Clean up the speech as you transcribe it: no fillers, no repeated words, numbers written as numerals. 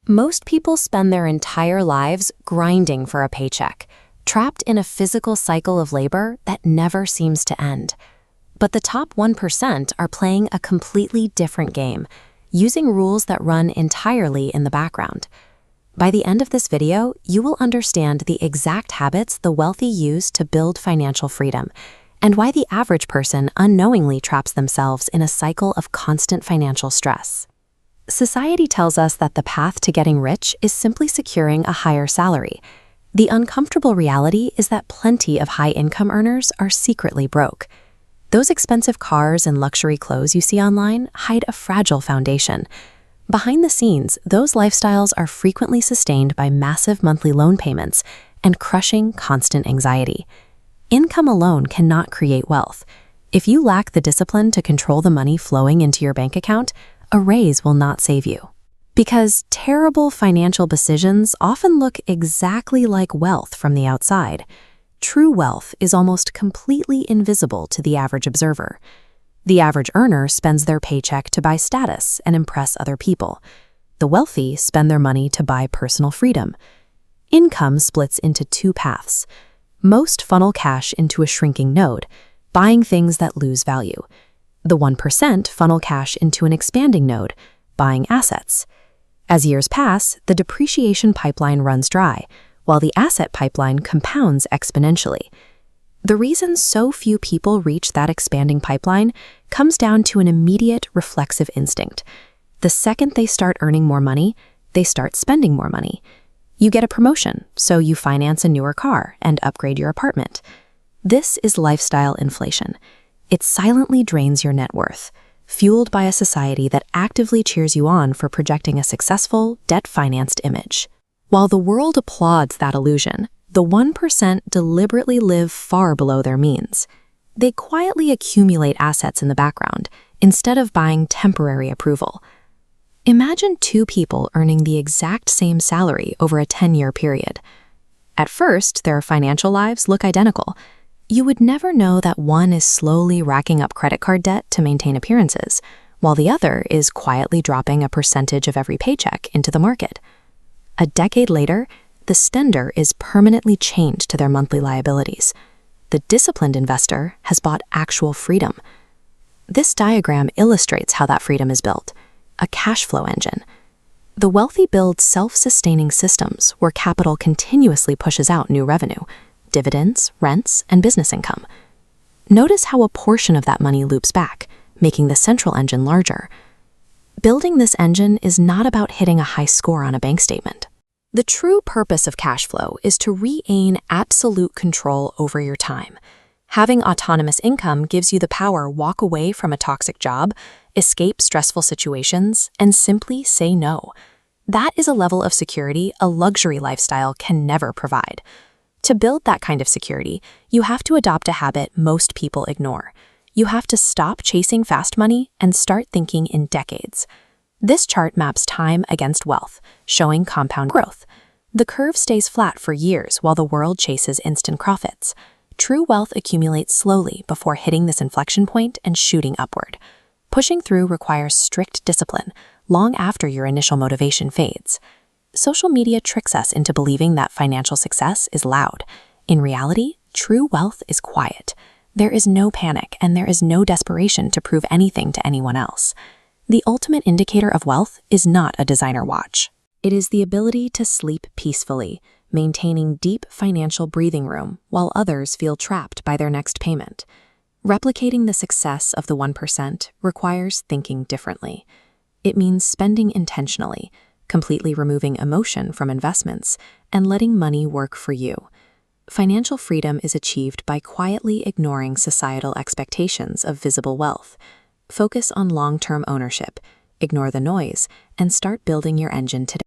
Most people spend their entire lives grinding for a paycheck, trapped in a physical cycle of labor that never seems to end. But the top 1% are playing a completely different game, using rules that run entirely in the background. By the end of this video, you will understand the exact habits the wealthy use to build financial freedom, and why the average person unknowingly traps themselves in a cycle of constant financial stress. Society tells us that the path to getting rich is simply securing a higher salary. The uncomfortable reality is that plenty of high-income earners are secretly broke. Those expensive cars and luxury clothes you see online hide a fragile foundation. Behind the scenes, those lifestyles are frequently sustained by massive monthly loan payments and crushing constant anxiety. Income alone cannot create wealth. If you lack the discipline to control the money flowing into your bank account, a raise will not save you. Because terrible financial decisions often look exactly like wealth from the outside. True wealth is almost completely invisible to the average observer. The average earner spends their paycheck to buy status and impress other people. The wealthy spend their money to buy personal freedom. Income splits into two paths. Most funnel cash into a shrinking node, buying things that lose value. The 1% funnel cash into an expanding node, buying assets. As years pass, the depreciation pipeline runs dry, while the asset pipeline compounds exponentially. The reason so few people reach that expanding pipeline comes down to an immediate reflexive instinct. The second they start earning more money, they start spending more money. You get a promotion, so you finance a newer car and upgrade your apartment. This is lifestyle inflation. It silently drains your net worth, fueled by a society that actively cheers you on for projecting a successful, debt-financed image. While the world applauds that illusion, the 1% deliberately live far below their means. They quietly accumulate assets in the background, instead of buying temporary approval. Imagine two people earning the exact same salary over a 10-year period. At first, their financial lives look identical. You would never know that one is slowly racking up credit card debt to maintain appearances, while the other is quietly dropping a percentage of every paycheck into the market. A decade later, the spender is permanently chained to their monthly liabilities. The disciplined investor has bought actual freedom. This diagram illustrates how that freedom is built, a cash flow engine. The wealthy build self-sustaining systems where capital continuously pushes out new revenue, dividends, rents, and business income. Notice how a portion of that money loops back, making the central engine larger. Building this engine is not about hitting a high score on a bank statement. The true purpose of cash flow is to regain absolute control over your time. Having autonomous income gives you the power to walk away from a toxic job, escape stressful situations, and simply say no. That is a level of security a luxury lifestyle can never provide. To build that kind of security, you have to adopt a habit most people ignore. You have to stop chasing fast money and start thinking in decades. This chart maps time against wealth, showing compound growth. The curve stays flat for years while the world chases instant profits. True wealth accumulates slowly before hitting this inflection point and shooting upward. Pushing through requires strict discipline, long after your initial motivation fades. Social media tricks us into believing that financial success is loud. In reality, true wealth is quiet. There is no panic and there is no desperation to prove anything to anyone else. The ultimate indicator of wealth is not a designer watch. It is the ability to sleep peacefully, maintaining deep financial breathing room while others feel trapped by their next payment. Replicating the success of the 1% requires thinking differently. It means spending intentionally, completely removing emotion from investments, and letting money work for you. Financial freedom is achieved by quietly ignoring societal expectations of visible wealth. Focus on long-term ownership, ignore the noise, and start building your engine today.